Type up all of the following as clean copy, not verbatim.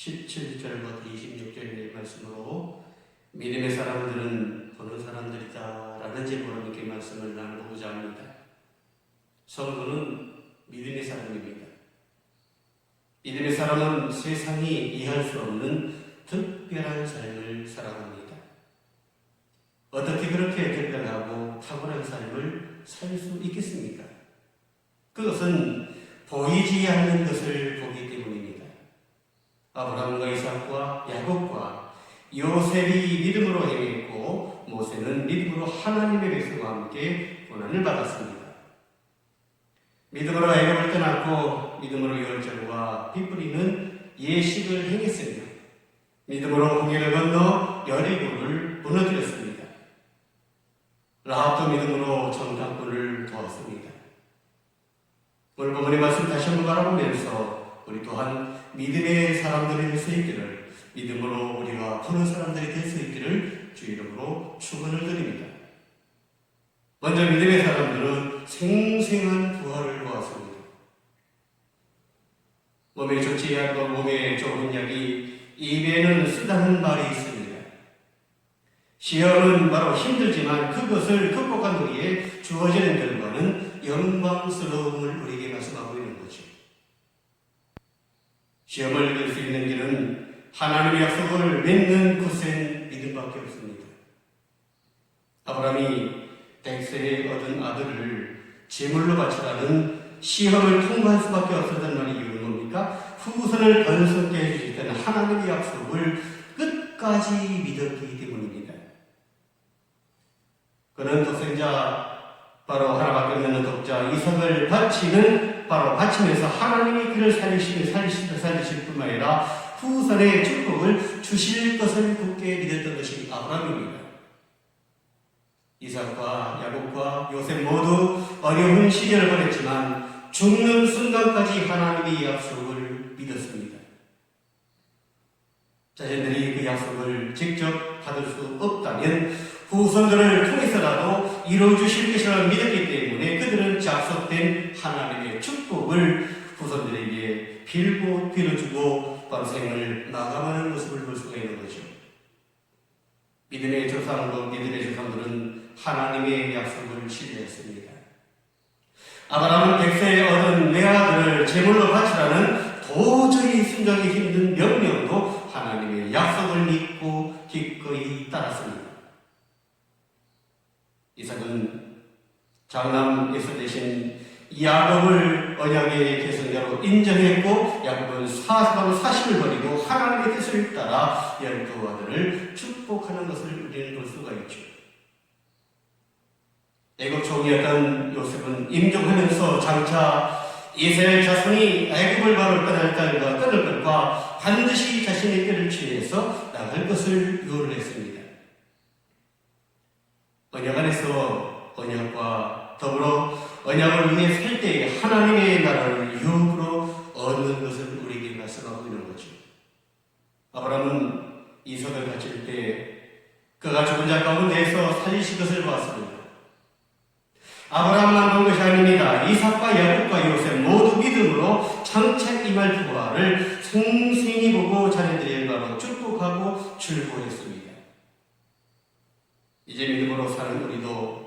17절부터 26절의 말씀으로 믿음의 사람들은 보는 사람들이다 라는 제목으로 이렇게 말씀을 나누고자 합니다. 성도는 믿음의 사람입니다. 믿음의 사람은 세상이 이해할 수 없는 특별한 삶을 살아갑니다. 어떻게 그렇게 특별하고 탁월한 삶을 살 수 있겠습니까? 그것은 보이지 않는 것을 보기 때문입니다. 아브라함과 이삭과 야곱과 요셉이 믿음으로 행했고 모세는 믿음으로 하나님의 백성과 함께 고난을 받았습니다. 믿음으로 애굽을 떠났고 믿음으로 열정과 빗뿌리는 예식을 행했으며 믿음으로 홍해를 건너 여리고를 무너뜨렸습니다. 라합도 믿음으로 정탐꾼을 도왔습니다. 오늘 본문의 말씀 다시 한번 바라보면서 우리 또한 믿음의 사람들이 될 수 있기를, 믿음으로 우리가 보는 사람들이 될 수 있기를 주 이름으로 축원을 드립니다. 먼저 믿음의 사람들은 생생한 부활을 보았습니다. 몸에 좋지 않고 몸에 좋은 약이 입에는 쓰다는 말이 있습니다. 시험은 바로 힘들지만 그것을 극복한 후에 주어지는 결과는 영광스러움을 우리에게 말씀하고 있는 거죠. 시험을 이길 수 있는 길은 하나님의 약속을 맺는 굳센 믿음밖에 없습니다. 아브라함이 백세에 얻은 아들을 제물로 바치라는 시험을 통과할 수밖에 없었던 말의 이유는 뭡니까? 후손을 번성케 해주시던 하나님의 약속을 끝까지 믿었기 때문입니다. 그는 독생자, 바로 하나밖에 없는 독자 이삭을 바치면서 하나님이 그를 살리실 뿐만 아니라 후손의 축복을 주실 것을 굳게 믿었던 것이 아브라함입니다. 이삭과 야곱과 요셉 모두 어려운 시절을 보냈지만 죽는 순간까지 하나님의 약속을 믿었습니다. 자신들이 그 약속을 직접 받을 수 없다면 후손들을 통해서라도 이루어주실 것이라고 믿었기 때문에 그들은 약속된 하나님의 축복을 후손들에게 빌어주고 바로 생을 마감하는 모습을 볼 수가 있는 거죠. 믿음의 조상들은 하나님의 약속을 신뢰했습니다. 아브라함은 백세에 얻은 내 아들을 제물로 바치라는 도저히 순종하기 힘든 명령도 하나님의 약속을 믿고 기꺼이 따랐습니다. 이삭은 장남 에서 대신 야곱을 언약의 계승자로 인정했고 야곱은 사사로 사심을 버리고 하나님의 뜻을 따라 12아들을 축복하는 것을 우리는 볼 수가 있죠. 애굽 총리였던 요셉은 임종하면서 장차 이스라엘 자손이 애굽을 바로 떠날 것과 반드시 자신의 뼈를 취해서 나갈 것을 유언을 했습니다. 언약 안에서 언약과 더불어 언약을 위해 살 때에 하나님의 나라를 유업으로 얻는 것을 우리에게 말씀하고 있는 거죠. 아브라함은 이삭을 바칠 때 그가 죽은 자 가운데에서 살리신 것을 보았습니다. 아브라함만 본 것이 아닙니다. 이삭과 야곱과 요셉 모두 믿음으로 장차 임할 부활을 생생히 보고 자녀들의 바로 축복하고 출보했습니다. 이제 믿음으로 사는 우리도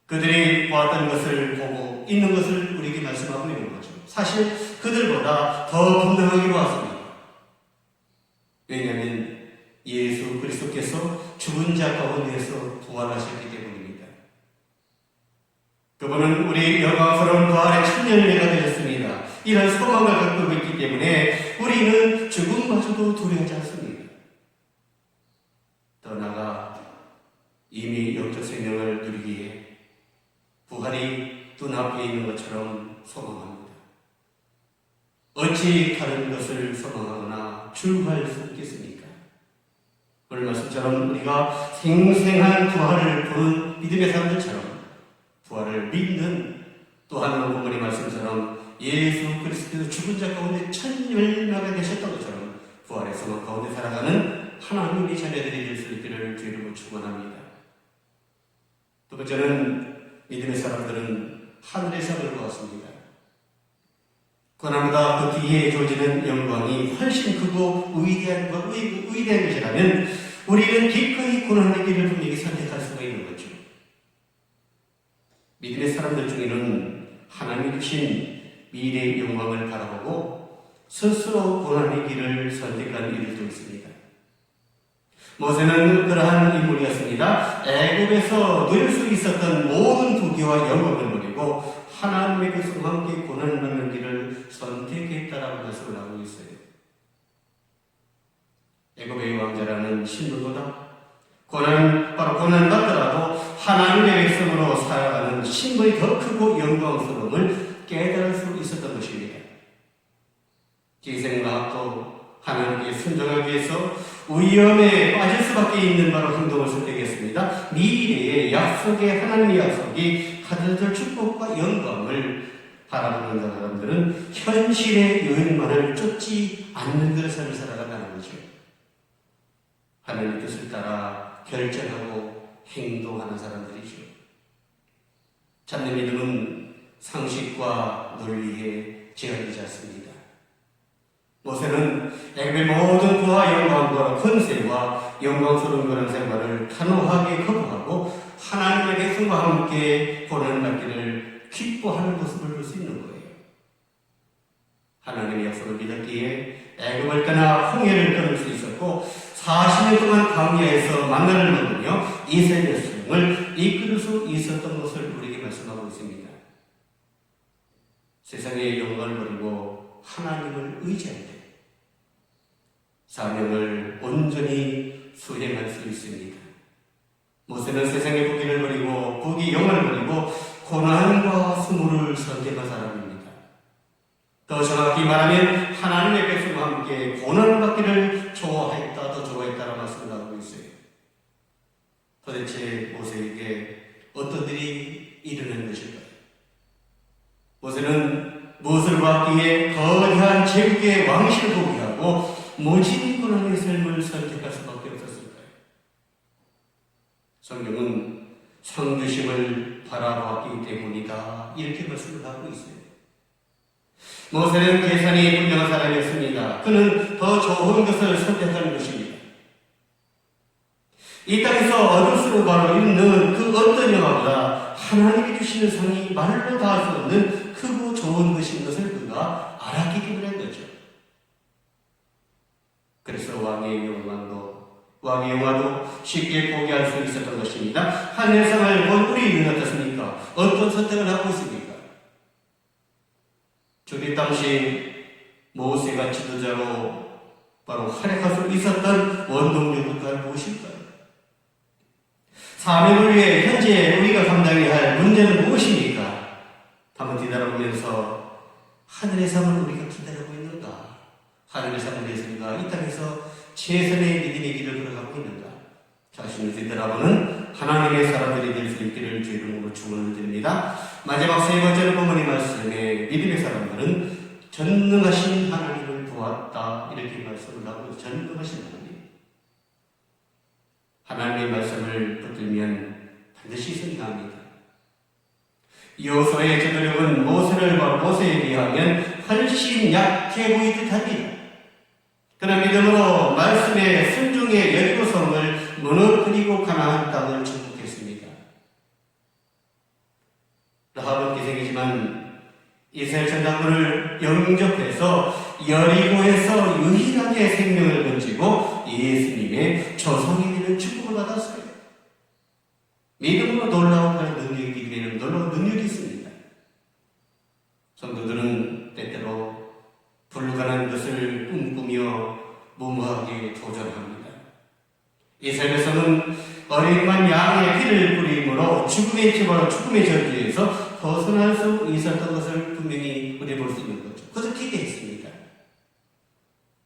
그들이 보았던 것을 보고 있는 것을 우리에게 말씀하고 있는 거죠. 사실 그들보다 더 분명하게 보았습니다. 왜냐하면 예수 그리스도께서 죽은 자 가운데에서 부활하셨기 때문입니다. 그분은 우리 영광스러운 부활의 첫 열매가 되셨습니다. 이런 소망을 갖고 있기 때문에 우리는 죽음마저도 두려워하지 않습니다. 더 나아가 이미 영적 생명을 누리기에 부활이 눈앞에 있는 것처럼 소망합니다. 어찌 다른 것을 소망하거나 출구할 수 있겠습니까? 오늘 말씀처럼 우리가 생생한 부활을 보는 믿음의 사람들처럼 부활을 믿는 또한 본문의 말씀처럼 예수 그리스도께서 죽은 자 가운데 첫 열매가 되셨던 것처럼 부활의 소망 가운데 살아가는 하나님의 자녀들이 될 수 있기를 주 이름으로 축원합니다. 두 번째는 믿음의 사람들은 하늘의 상을 보았습니다. 고난보다 그 뒤에 주어지는 영광이 훨씬 크고 위대한 것이라면 우리는 기꺼이 고난의 길을 분명히 선택할 수가 있는 거죠. 믿음의 사람들 중에는 하나님이 주신 미래의 영광을 바라보고 스스로 고난의 길을 선택한 이들도 있습니다. 모세는 그러한 인물이었습니다. 애굽에서 누릴 수 있었던 모든 부귀와 영광을 누리고 하나님의 백성과 함께 고난을 받는 길을 선택했다라고 말씀을 하고 있어요. 애굽의 왕자라는 신분보다 바로 고난 받더라도 하나님의 백성으로 살아가는 신분이 더 크고 영광스러움을 깨달을 수 있었던 것입니다. 기생과학도 하나님께 순종하기 위해서 위험에 빠질 수밖에 있는 바로 행동을 선택했습니다. 미래의 약속의 하나님의 약속이 하늘들 축복과 영광을 바라보는 사람들은 현실의 요인만을 쫓지 않는 그런 삶을 살아간다는 거죠. 하나님의 뜻을 따라 결정하고 행동하는 사람들이죠. 참된 믿음은 상식과 논리에 제한되지 않습니다. 모세는 애굽의 모든 부와 영광과 권세와 영광스러운 그런 생활을 단호하게 거부하고 하나님의 백성과 함께 고난을 받기를 기뻐하는 모습을 볼 수 있는 거예요. 하나님의 약속을 믿었기에 애굽을 떠나 홍해를 끊을 수 있었고 40년 동안 광야에서 만나를 먹으며 이스라엘 백성을 이끌 수 있었던 것을 우리에게 말씀하고 있습니다. 세상의 영광을 버리고 하나님을 의지할 때 사명을 온전히 수행할 수 있습니다. 모세는 세상의 부귀를 버리고 부귀 영화를 버리고 고난과 수모를 선택한 사람입니다. 더 정확히 말하면 하나님의 백성과 함께 고난을 받기를 더 좋아했다라고 말씀을 하고 있어요. 도대체 모세에게 어떤 일이 일어난 것일까요? 모세는 무엇을 받기에 거대한 제국의 왕실을 포기하고 모진 고난의 삶을 선택할 수밖에 없었을까요? 성경은 상주심을 바라보았기 때문이다 이렇게 말씀을 하고 있어요. 모세는 계산이 분명한 사람이었습니다. 그는 더 좋은 것을 선택하는 것입니다. 이 땅에서 얻을 수 바로 있는 그 어떤 영화보다 하나님이 주시는 상이 말로 닿을 수 없는 크고 좋은 것인 것을 그가 알았기 때문인 거죠. 그래서 왕의 영화도 쉽게 포기할 수 있었던 것입니다. 하늘상을 본 우리는 어떻습니까? 어떤 선택을 하고 있습니까? 주님 당시 모세가 지도자로 바로 활약할 수 있었던 원동력은 무엇일까요? 사명을 위해 현재 우리가 감당해야 할 문제는 무엇입니까? 한번 뒤돌아보면서 하늘의 삶을 우리가 기다리고 있는가? 하늘의 삶을 위해서 우리가 이 땅에서 최선의 믿음의 길을 걸어가고 있는가? 자신을 뒤돌아보는 하나님의 사람들이 될 수 있기를 주의 이름으로 축원을 드립니다. 마지막 세 번째로 본문의 말씀에 믿음의 사람들은 전능하신 하나님을 보았다 이렇게 말씀을 하고 있습니다. 전능하신 하나님. 하나님의 말씀을 붙들면 반드시 승리합니다. 여호수아의 저들은 모세에 비하면 훨씬 약해 보이듯 합니다. 그러나 믿음으로 말씀의 순종의 여리고성을 무너뜨리고 가나안 땅을 정복했습니다. 라합은 기생이지만 이스라엘 전당군을 영접해서 여리고에서 유일하게 생명을 건지고 예수님의 조상이 되는 축복을 받았어요. 믿음으로 놀라운 능력이 기대는 놀라운 능력이 있습니다. 성도들은 때때로 불가능한 것을 꿈꾸며 무모하게 도전합니다. 이스라엘에서는 어린만 양의 피를 뿌림으로 죽음의 저주에서 벗어날 수 있었던 것을 분명히 우리 볼 수 있는 거죠. 그것을 기대했습니다.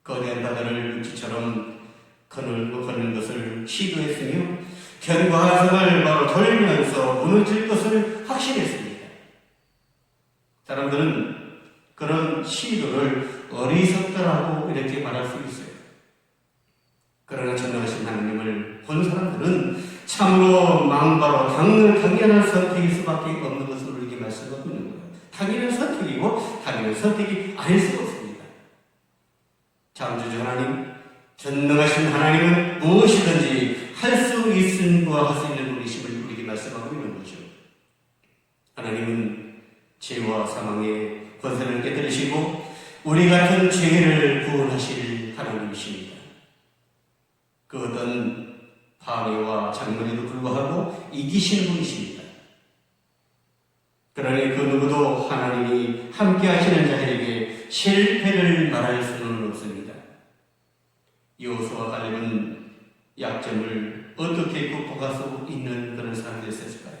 거대한 바다를 물지처럼 걷는 것을 시도했으며 견고한 성을 바로 돌면서 무너질 것을 확신했습니다. 사람들은 그런 시도를 어리석다라고 이렇게 말할 수 있어요. 그러나 전능하신 하나님을 본 사람들은 참으로 망바로 당연한 선택일 수밖에 없는 것을 우리에게 말씀하고 있는 거예요. 당연한 선택이고 당연한 선택이 아닐 수가 없습니다. 창조주 하나님, 전능하신 하나님은 무엇이든지 할 수 있음과 할 수 있는 분이심을 우리에게 말씀하고 있는 거죠. 하나님은 죄와 사망의 권세를 깨뜨리시고 우리 같은 죄를 구원하실 하나님이십니다. 그 어떤 방해와 장면에도 불구하고 이기시는 분이십니다. 그러니 그 누구도 하나님이 함께 하시는 자에게 실패를 말할 수는 없습니다. 여호수아와 갈렙은 약점을 어떻게 극복할 수 있는 그런 사람들이었을까요?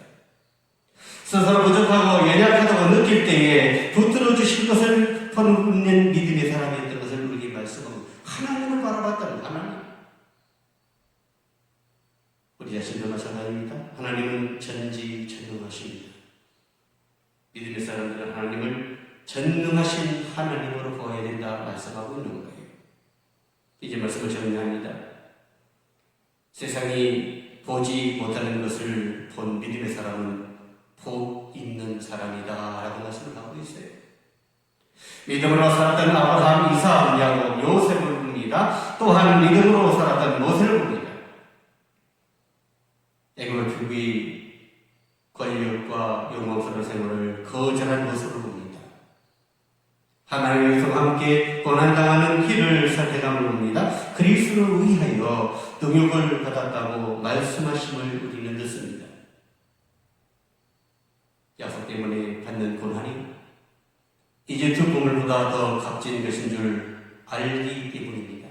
스스로 부족하고 연약하다고 느낄 때에 붙들어 주실 것을 퍼붓는 믿음의 사람이었던 것을 우리에게 말씀하고 하나님을 바라봤다는 하나님. 우리 자신도 마찬가지입니다. 하나님은 전지전능하십니다. 믿음의 사람들은 하나님을 전능하신 하나님으로 보아야 된다 말씀하고 있는 거예요. 이제 말씀을 정리합니다. 세상이 보지 못하는 것을 본 믿음의 사람은 복 있는 사람이다 라고 말씀을 하고 있어요. 믿음으로 살았던 아브라함, 이삭, 야곱, 요셉을 봅니다. 또한 믿음으로 살았던 모세를 봅니다. 애굽의 필귀 권력과 영광스러운 생활을 거절한 모습을 봅니다. 하나님의 성과 함께 고난당하는 길을 선택함을 봅니다. 그리스도를 위하여 능욕을 받았다고 말씀하심을 우리는 듣습니다. 약속 때문에 받는 고난이 이집트 보물보다 더 값진 것인 줄 알기 때문입니다.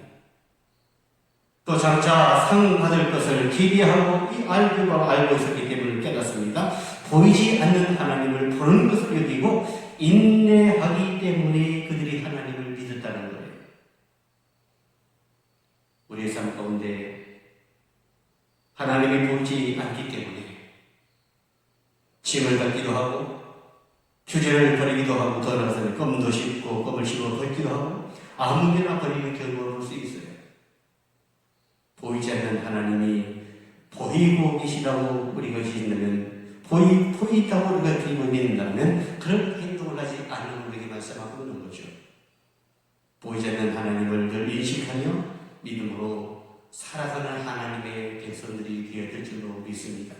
또 장차 상 받을 것을 기대하고 알고 있었기 때문에 깨닫습니다. 보이지 않는 하나님을 보는 것을 여기고 인내하기 때문에 그들이 하나님을 믿었다는 거예요. 우리의 삶 가운데 하나님이 보이지 않기 때문에 짐을 갖기도 하고 규제를 버리기도 하고 더 나아가서 껌도 씹고 껌을 씹어 버리기도 하고 아무데나 버리는 경우가 올 수 있어요. 보이지 않는 하나님이 보이고 계시다고 우리가 믿는다면 보이다고 우리가 믿는다면 그런 행동을 하지 않는 우리에게 말씀하고 있는 거죠. 보이지 않는 하나님을 늘 인식하며 믿음으로 살아가는 하나님의 백성들이 되어야 줄로 믿습니다.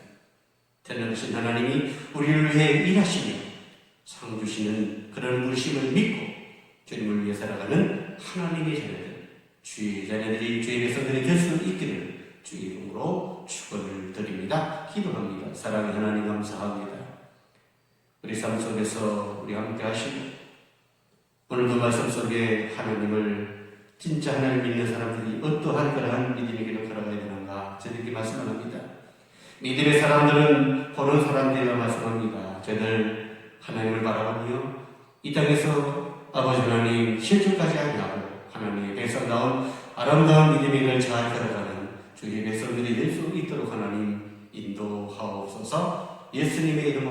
전능하신 하나님이 우리를 위해 일하시며 상 주시는 그런 물심을 믿고 주님을 위해 살아가는 하나님의 자녀들, 주의 자녀들이 주의 백성들이 될 수 있기를 주의 이름으로 축원을 드립니다. 기도합니다. 사랑의 하나님 감사합니다. 우리 삶 속에서 우리 함께 하시고 오늘도 말씀 속에 하나님을 진짜 하나님 믿는 사람들이 어떠한 그러한 믿음의 길을 걸어가야 되는가 저들에게 말씀합니다. 믿음의 사람들은 보는 사람들이라 말씀합니다. 저들 하나님을 바라보며 이 땅에서 아버지 하나님 실족하지 아니하고 하나님의 백성다운 아름다운 믿음의 길을 잘 걸어가는 주의 백성들이 될 수 있도록 하나님 인도하옵소서. 예수님의 이름으로